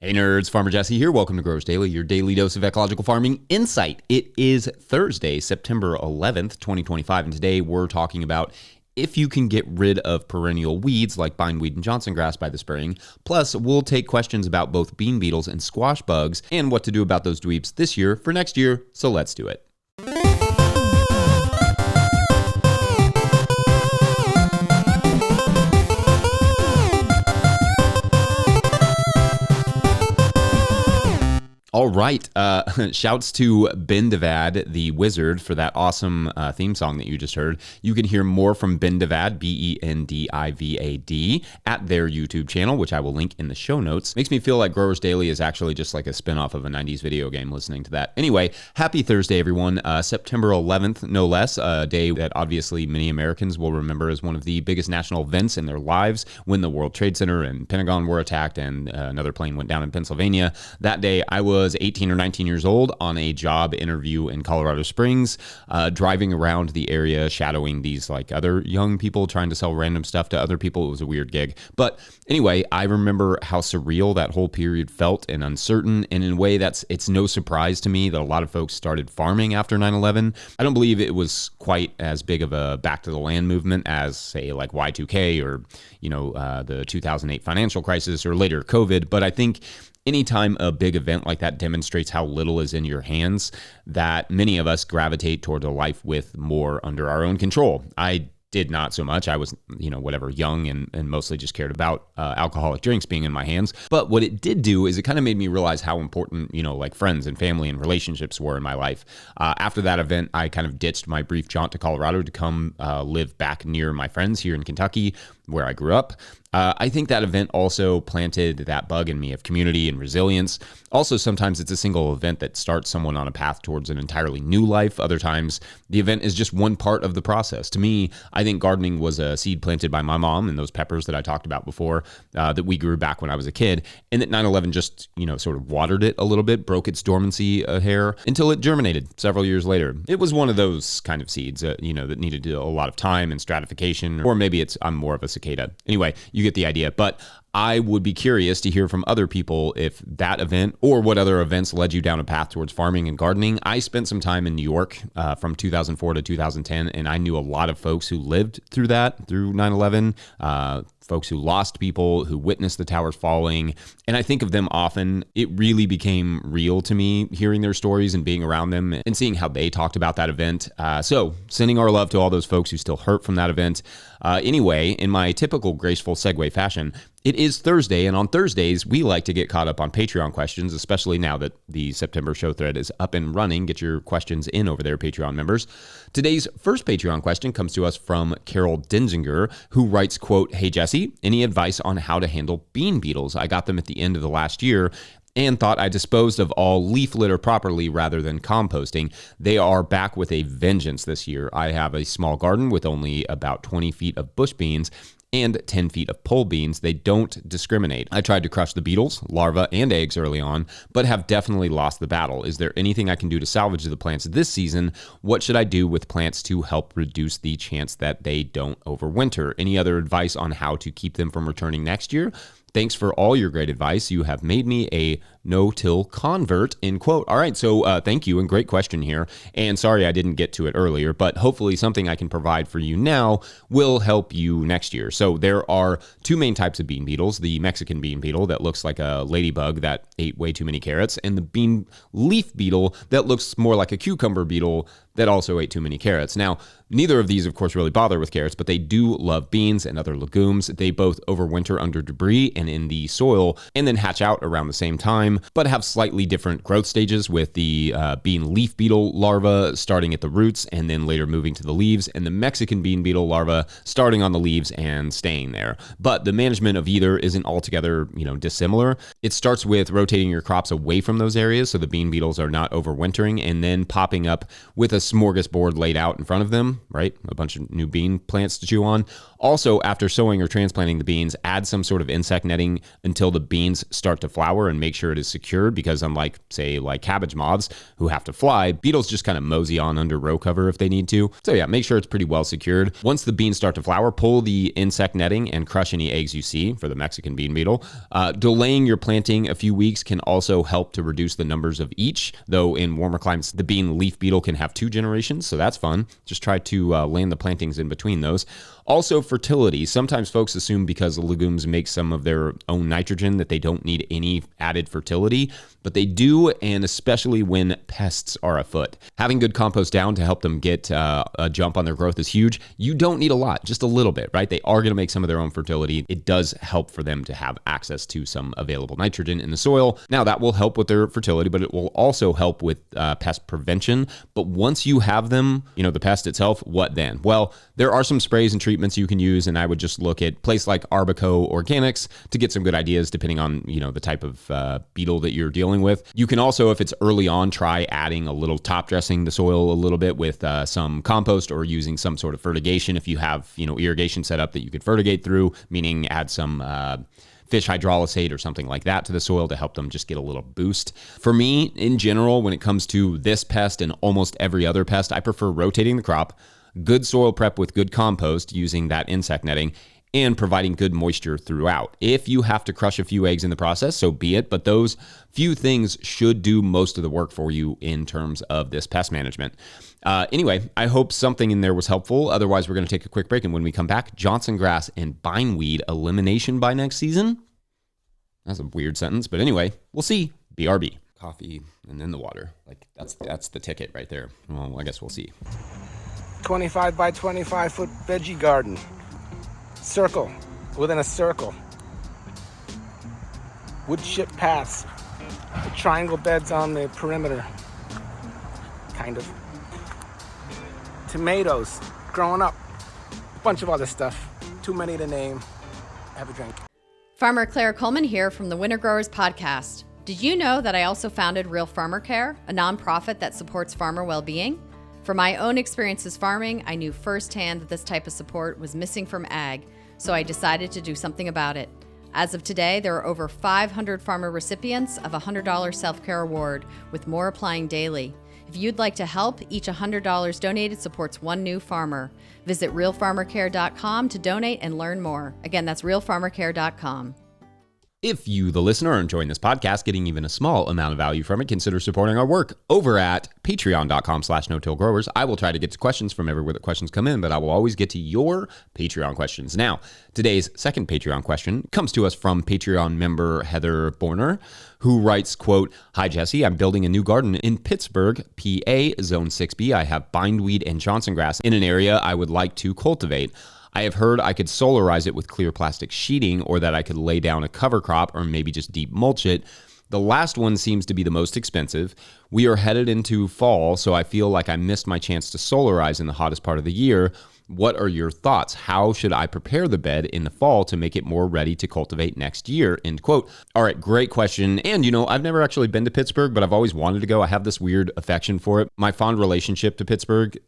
Hey nerds, Farmer Jesse here. Welcome to Growers Daily, your daily dose of ecological farming insight. It is Thursday, September 11th, 2025, and today we're talking about if you can get rid of perennial weeds like bindweed and johnsongrass by the spring. Plus, we'll take questions about both bean beetles and squash bugs and what to do about those dweebs this year for next year, so let's do it. All right. Shouts to Bindweed, the wizard, for that awesome theme song that you just heard. You can hear more from Bindweed, Bendivad, at their YouTube channel, which I will link in the show notes. Makes me feel like Growers Daily is actually just like a spinoff of a 90s video game listening to that. Anyway, happy Thursday, everyone. September 11th, no less, a day that obviously many Americans will remember as one of the biggest national events in their lives when the World Trade Center and Pentagon were attacked and another plane went down in Pennsylvania. That day, I was 18 or 19 years old on a job interview in Colorado Springs, driving around the area, shadowing these like other young people trying to sell random stuff to other people. It was a weird gig. But anyway, I remember how surreal that whole period felt and uncertain. And in a way, it's no surprise to me that a lot of folks started farming after 9/11. I don't believe it was quite as big of a back to the land movement as, say, like Y2K or, the 2008 financial crisis or later COVID. But I think anytime a big event like that demonstrates how little is in your hands, that many of us gravitate toward a life with more under our own control. I did not so much. I was, young and mostly just cared about alcoholic drinks being in my hands. But what it did do is it kind of made me realize how important, friends and family and relationships were in my life. After that event, I kind of ditched my brief jaunt to Colorado to come live back near my friends here in Kentucky, where I grew up. I think that event also planted that bug in me of community and resilience. Also, sometimes it's a single event that starts someone on a path towards an entirely new life. Other times, the event is just one part of the process. To me, I think gardening was a seed planted by my mom and those peppers that I talked about before that we grew back when I was a kid. And that 9/11 just, sort of watered it a little bit, broke its dormancy a hair until it germinated several years later. It was one of those kind of seeds, that needed a lot of time and stratification, or maybe I'm more of a cicada. Anyway, you get the idea. But I would be curious to hear from other people if that event or what other events led you down a path towards farming and gardening. I spent some time in New York from 2004 to 2010, and I knew a lot of folks who lived through 9/11, folks who lost people, who witnessed the towers falling. And I think of them often. It really became real to me hearing their stories and being around them and seeing how they talked about that event. So sending our love to all those folks who still hurt from that event. Anyway, in my typical graceful segue fashion, it is Thursday, and on Thursdays, we like to get caught up on Patreon questions, especially now that the September show thread is up and running. Get your questions in over there, Patreon members. Today's first Patreon question comes to us from Carol Denzinger, who writes, quote, "Hey Jesse, any advice on how to handle bean beetles? I got them at the end of the last year and thought I disposed of all leaf litter properly rather than composting. They are back with a vengeance this year. I have a small garden with only about 20 feet of bush beans and 10 feet of pole beans. They don't discriminate. I tried to crush the beetles, larvae, and eggs early on, but have definitely lost the battle. Is there anything I can do to salvage the plants this season? What should I do with plants to help reduce the chance that they don't overwinter? Any other advice on how to keep them from returning next year? Thanks for all your great advice. You have made me a no-till convert," end quote. All right, so thank you, and great question here. And sorry I didn't get to it earlier, but hopefully something I can provide for you now will help you next year. So there are two main types of bean beetles: the Mexican bean beetle that looks like a ladybug that ate way too many carrots, and the bean leaf beetle that looks more like a cucumber beetle that also ate too many carrots. Now, neither of these, of course, really bother with carrots, but they do love beans and other legumes. They both overwinter under debris and in the soil and then hatch out around the same time, but have slightly different growth stages, with the bean leaf beetle larva starting at the roots and then later moving to the leaves, and the Mexican bean beetle larva starting on the leaves and staying there. But the management of either isn't altogether, dissimilar. It starts with rotating your crops away from those areas so the bean beetles are not overwintering, and then popping up with a smorgasbord laid out in front of them, right? A bunch of new bean plants to chew on. Also, after sowing or transplanting the beans, add some sort of insect netting until the beans start to flower and make sure it is secured, because unlike, say, like cabbage moths who have to fly, beetles just kind of mosey on under row cover if they need to. So yeah, make sure it's pretty well secured. Once the beans start to flower, pull the insect netting and crush any eggs you see for the Mexican bean beetle. Delaying your planting a few weeks can also help to reduce the numbers of each, though in warmer climates, the bean leaf beetle can have 2 generations, so that's fun. Just try to land the plantings in between those. Also, fertility. Sometimes folks assume because the legumes make some of their own nitrogen that they don't need any added fertility, but they do, and especially when pests are afoot. Having good compost down to help them get a jump on their growth is huge. You don't need a lot, just a little bit, right? They are going to make some of their own fertility. It does help for them to have access to some available nitrogen in the soil. Now, that will help with their fertility, but it will also help with pest prevention. But once you have them, the pest itself, what then? Well, there are some sprays and treatments you can use, and I would just look at a place like Arbico Organics to get some good ideas depending on, the type of beetle that you're dealing with. You can also, if it's early on, try adding a little top dressing the soil a little bit with some compost, or using some sort of fertigation if you have, irrigation set up that you could fertigate through, meaning add some fish hydrolysate or something like that to the soil to help them just get a little boost. For me, in general, when it comes to this pest and almost every other pest, I prefer rotating the crop, good soil prep with good compost using that insect netting, and providing good moisture throughout. If you have to crush a few eggs in the process, so be it, but those few things should do most of the work for you in terms of this pest management. Anyway, I hope something in there was helpful. Otherwise, we're going to take a quick break, and when we come back, Johnson grass and bindweed elimination by next season. That's a weird sentence, but anyway, we'll see. BRB. Coffee and then the water. Like that's the ticket right there. Well, I guess we'll see. 25 by 25 foot veggie garden. Circle within a circle. Wood chip paths. The triangle beds on the perimeter. Kind of. Tomatoes growing up. A bunch of other stuff. Too many to name. Have a drink. Farmer Claire Coleman here from the Winter Growers Podcast. Did you know that I also founded Real Farmer Care, a nonprofit that supports farmer well-being? From my own experiences farming, I knew firsthand that this type of support was missing from ag, so I decided to do something about it. As of today, there are over 500 farmer recipients of a $100 self-care award, with more applying daily. If you'd like to help, each $100 donated supports one new farmer. Visit realfarmercare.com to donate and learn more. Again, that's realfarmercare.com. If you, the listener, are enjoying this podcast, getting even a small amount of value from it, consider supporting our work over at patreon.com/no-till-growers. I will try to get to questions from everywhere that questions come in, but I will always get to your Patreon questions. Now, today's second Patreon question comes to us from Patreon member Heather Borner, who writes, quote, "Hi, Jesse. I'm building a new garden in Pittsburgh, PA, Zone 6B. I have bindweed and johnsongrass in an area I would like to cultivate. I have heard I could solarize it with clear plastic sheeting, or that I could lay down a cover crop, or maybe just deep mulch it. The last one seems to be the most expensive. We are headed into fall, so I feel like I missed my chance to solarize in the hottest part of the year. What are your thoughts? How should I prepare the bed in the fall to make it more ready to cultivate next year?" End quote. All right, great question. And, I've never actually been to Pittsburgh, but I've always wanted to go. I have this weird affection for it. My fond relationship to Pittsburgh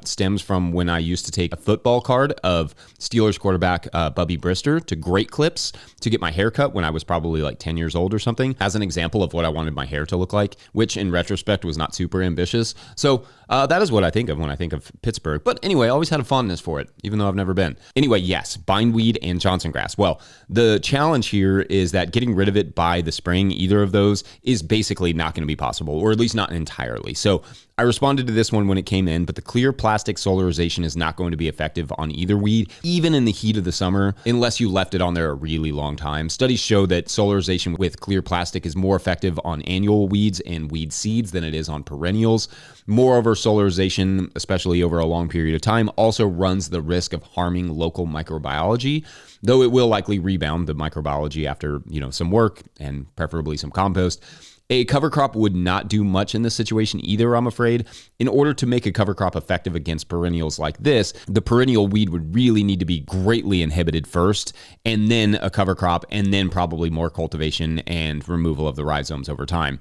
stems from when I used to take a football card of Steelers quarterback Bubby Brister to Great Clips to get my hair cut when I was probably like 10 years old or something, as an example of what I wanted my hair to look like, which in retrospect was not super ambitious. So that is what I think of when I think of Pittsburgh. But anyway, I always had a fondness for it, even though I've never been. Anyway, yes, bindweed and johnsongrass. Well, the challenge here is that getting rid of it by the spring, either of those, is basically not going to be possible, or at least not entirely. So I responded to this one when it came in, but the clear plastic solarization is not going to be effective on either weed, even in the heat of the summer, unless you left it on there a really long time. Studies show that solarization with clear plastic is more effective on annual weeds and weed seeds than it is on perennials. Moreover, solarization, especially over a long period of time, also runs the risk of harming local microbiology, though it will likely rebound the microbiology after, some work and preferably some compost. A cover crop would not do much in this situation either, I'm afraid. In order to make a cover crop effective against perennials like this, the perennial weed would really need to be greatly inhibited first, and then a cover crop, and then probably more cultivation and removal of the rhizomes over time.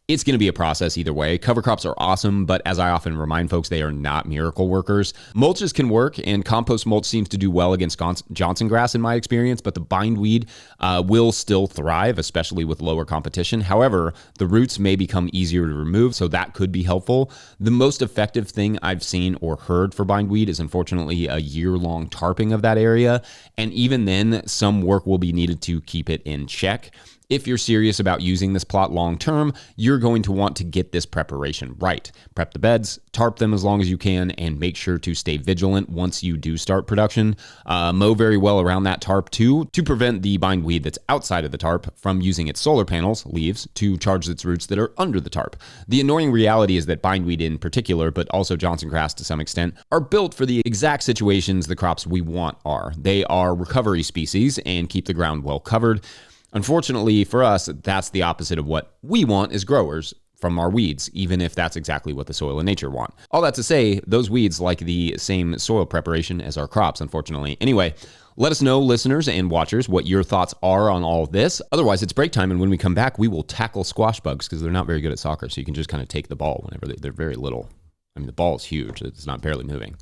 It's going to be a process either way. Cover crops are awesome, but as I often remind folks, they are not miracle workers. Mulches can work, and compost mulch seems to do well against Johnson grass in my experience, but the bindweed will still thrive, especially with lower competition. However, the roots may become easier to remove, so that could be helpful. The most effective thing I've seen or heard for bindweed is unfortunately a year-long tarping of that area, and even then, some work will be needed to keep it in check. If you're serious about using this plot long term, you're going to want to get this preparation right. Prep the beds, tarp them as long as you can, and make sure to stay vigilant once you do start production. Mow very well around that tarp too, to prevent the bindweed that's outside of the tarp from using its solar panels, leaves, to charge its roots that are under the tarp. The annoying reality is that bindweed in particular, but also Johnson grass to some extent, are built for the exact situations the crops we want are. They are recovery species and keep the ground well covered. Unfortunately for us, that's the opposite of what we want as growers from our weeds, even if that's exactly what the soil and nature want. All that to say, those weeds like the same soil preparation as our crops, unfortunately. Anyway, let us know, listeners and watchers, what your thoughts are on all of this. Otherwise, it's break time, and when we come back, we will tackle squash bugs because they're not very good at soccer, so you can just kind of take the ball whenever they're very little. I mean, the ball is huge. It's not barely moving.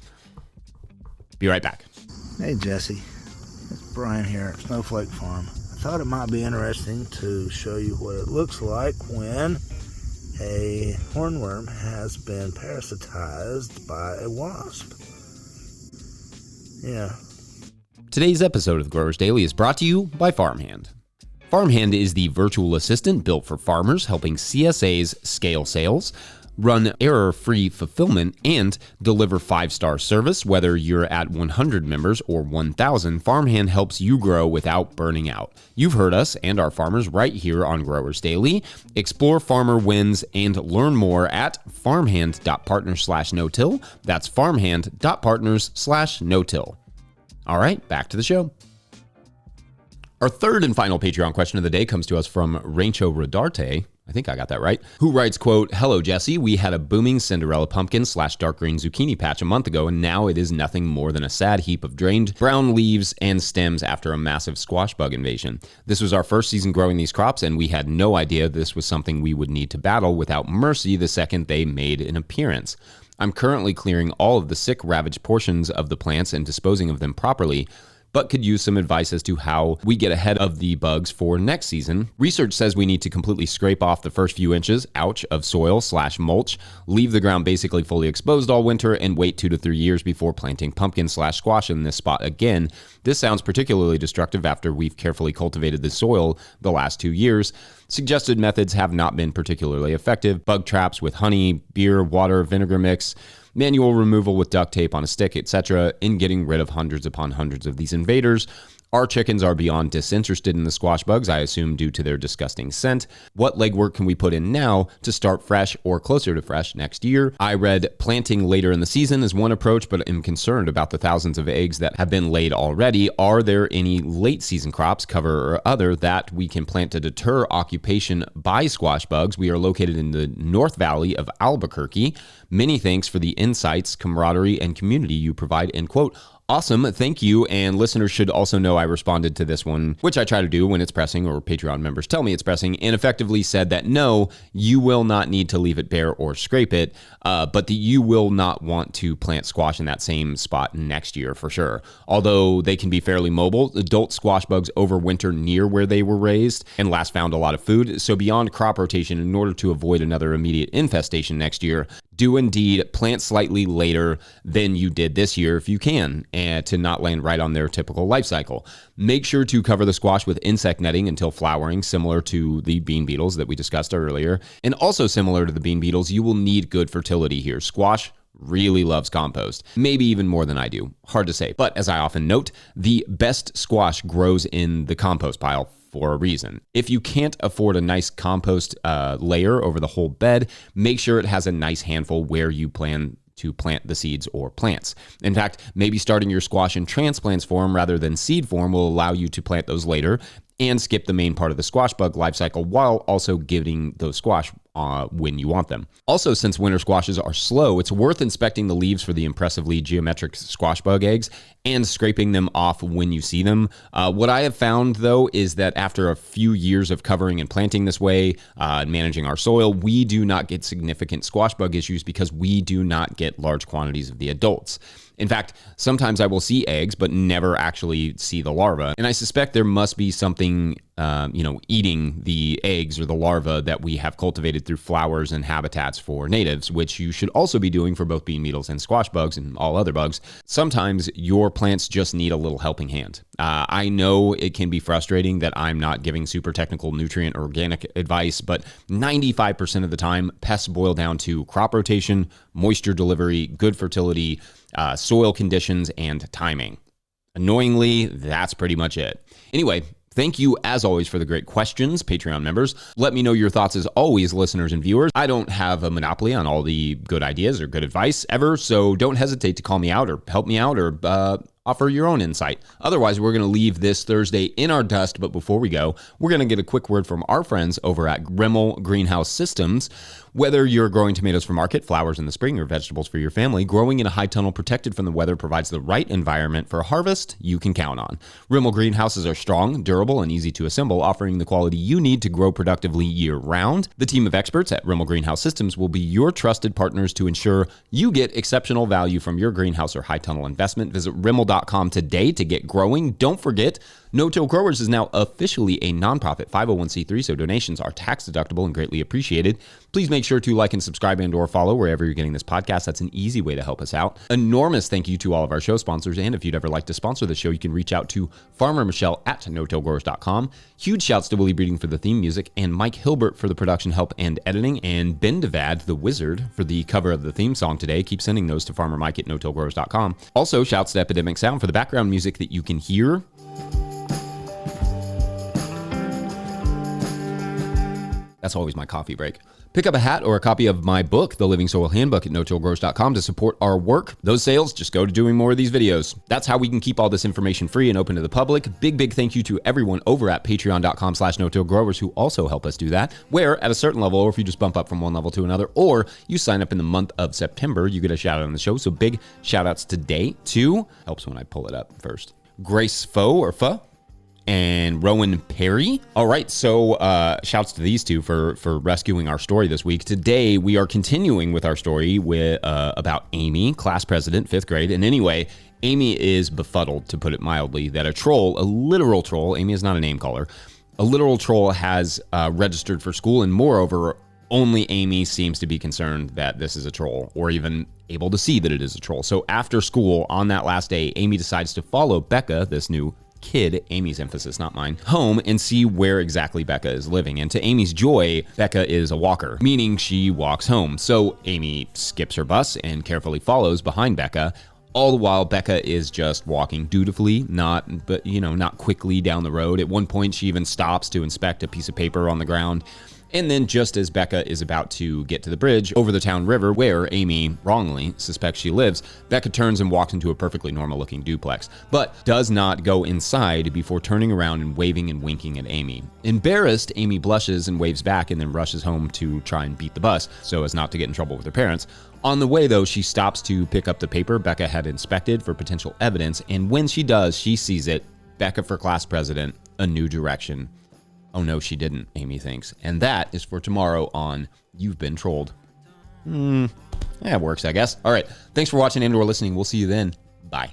Be right back. Hey, Jesse. It's Brian here at Snowflake Farm. I thought it might be interesting to show you what it looks like when a hornworm has been parasitized by a wasp. Yeah. Today's episode of the Growers Daily is brought to you by Farmhand. Farmhand is the virtual assistant built for farmers, helping CSAs scale sales, run error-free fulfillment, and deliver 5-star service. Whether you're at 100 members or 1,000, Farmhand helps you grow without burning out. You've heard us and our farmers right here on Growers Daily. Explore farmer wins and learn more at farmhand.partners/no-till. That's farmhand.partners/no-till. All right, back to the show. Our third and final Patreon question of the day comes to us from Rancho Rodarte. I think I got that right. Who writes, quote, "Hello, Jesse. We had a booming Cinderella pumpkin / dark green zucchini patch a month ago, and now it is nothing more than a sad heap of drained brown leaves and stems after a massive squash bug invasion. This was our first season growing these crops, and we had no idea this was something we would need to battle without mercy the second they made an appearance. I'm currently clearing all of the sick, ravaged portions of the plants and disposing of them properly, but could use some advice as to how we get ahead of the bugs for next season. Research says we need to completely scrape off the first few inches, ouch, of soil / mulch, leave the ground basically fully exposed all winter, and wait 2 to 3 years before planting pumpkin / squash in this spot again. This sounds particularly destructive after we've carefully cultivated the soil the last 2 years. Suggested methods have not been particularly effective. Bug traps with honey, beer, water, vinegar mix, manual removal with duct tape on a stick, etc., in getting rid of hundreds upon hundreds of these invaders. Our chickens are beyond disinterested in the squash bugs, I assume due to their disgusting scent. What legwork can we put in now to start fresh or closer to fresh next year? I read planting later in the season is one approach, but am concerned about the thousands of eggs that have been laid already. Are there any late season crops, cover or other, that we can plant to deter occupation by squash bugs? We are located in the North Valley of Albuquerque. Many thanks for the insights, camaraderie, and community you provide," end quote. Awesome, thank you, and listeners should also know I responded to this one, which I try to do when it's pressing, or Patreon members tell me it's pressing, and effectively said that no, you will not need to leave it bare or scrape it, but that you will not want to plant squash in that same spot next year for sure. Although they can be fairly mobile, adult squash bugs overwinter near where they were raised and last found a lot of food, so beyond crop rotation, in order to avoid another immediate infestation next year, do indeed plant slightly later than you did this year if you can, and to not land right on their typical life cycle. Make sure to cover the squash with insect netting until flowering, similar to the bean beetles that we discussed earlier. And also similar to the bean beetles, you will need good fertility here. Squash really loves compost, maybe even more than I do. Hard to say, but as I often note, the best squash grows in the compost pile for a reason. If you can't afford a nice compost layer over the whole bed, make sure it has a nice handful where you plan to plant the seeds or plants. In fact, maybe starting your squash in transplants form rather than seed form will allow you to plant those later and skip the main part of the squash bug life cycle while also giving those squash when you want them. Also, since winter squashes are slow, it's worth inspecting the leaves for the impressively geometric squash bug eggs and scraping them off when you see them. What I have found, though, is that after a few years of covering and planting this way and managing our soil, we do not get significant squash bug issues because we do not get large quantities of the adults. In fact, sometimes I will see eggs, but never actually see the larva. And I suspect there must be something, eating the eggs or the larva that we have cultivated through flowers and habitats for natives, which you should also be doing for both bean beetles and squash bugs and all other bugs. Sometimes your plants just need a little helping hand. I know it can be frustrating that I'm not giving super technical nutrient or organic advice, but 95% of the time, pests boil down to crop rotation, moisture delivery, good fertility, soil conditions, and timing. Annoyingly, that's pretty much it. Anyway, thank you, as always, for the great questions, Patreon members. Let me know your thoughts, as always, listeners and viewers. I don't have a monopoly on all the good ideas or good advice ever, so don't hesitate to call me out or help me out or offer your own insight. Otherwise, we're going to leave this Thursday in our dust, but before we go, we're going to get a quick word from our friends over at Rimmel Greenhouse Systems. Whether you're growing tomatoes for market, flowers in the spring, or vegetables for your family, growing in a high tunnel protected from the weather provides the right environment for a harvest you can count on. Rimmel greenhouses are strong, durable, and easy to assemble, offering the quality you need to grow productively year-round. The team of experts at Rimmel Greenhouse Systems will be your trusted partners to ensure you get exceptional value from your greenhouse or high tunnel investment. Visit Rimmel.com today to get growing. Don't forget, No-Till Growers is now officially a nonprofit 501c3, so donations are tax deductible and greatly appreciated. Please make sure to like and subscribe and or follow wherever you're getting this podcast. That's an easy way to help us out. Enormous thank you to all of our show sponsors, and if you'd ever like to sponsor the show, you can reach out to Farmer Michelle at notillgrowers.com. Huge shouts to Willie Breeding for the theme music, and Mike Hilbert for the production help and editing, and Bindweed, the wizard, for the cover of the theme song today. Keep sending those to farmermike at notillgrowers.com. Also, shouts to Epidemic Sound for the background music that you can hear. That's always my coffee break. Pick up a hat or a copy of my book, The Living Soil Handbook, at notillgrowers.com to support our work. Those sales just go to doing more of these videos. That's how we can keep all this information free and open to the public. Big thank you to everyone over at patreon.com/notillgrowers who also help us do that, where at a certain level, or if you just bump up from one level to another, or you sign up in the month of September, you get a shout out on the show. So big shout outs today to, helps when I pull it up first, Grace Foe and Rowan Perry. All right, so shouts to these two for rescuing our story this week. Today, we are continuing with our story about Amy, class president, 5th grade. And anyway, Amy is befuddled, to put it mildly, that a literal troll, Amy is not a name caller, a literal troll has registered for school, and moreover, only Amy seems to be concerned that this is a troll, or even able to see that it is a troll. So after school, on that last day, Amy decides to follow Becca, this new kid, Amy's emphasis, not mine, home and see where exactly Becca is living. And to Amy's joy, Becca is a walker, meaning she walks home. So Amy skips her bus and carefully follows behind Becca. All the while, Becca is just walking dutifully, not quickly down the road. At one point, she even stops to inspect a piece of paper on the ground. And then just as Becca is about to get to the bridge over the town river where Amy wrongly suspects she lives, Becca turns and walks into a perfectly normal-looking duplex, but does not go inside before turning around and waving and winking at Amy. Embarrassed, Amy blushes and waves back and then rushes home to try and beat the bus so as not to get in trouble with her parents. On the way, though, she stops to pick up the paper Becca had inspected for potential evidence, and when she does, she sees it. Becca for class president, a new direction. Oh no, she didn't, Amy thinks. And that is for tomorrow on You've Been Trolled. Yeah, it works, I guess. All right, thanks for watching and or listening. We'll see you then. Bye.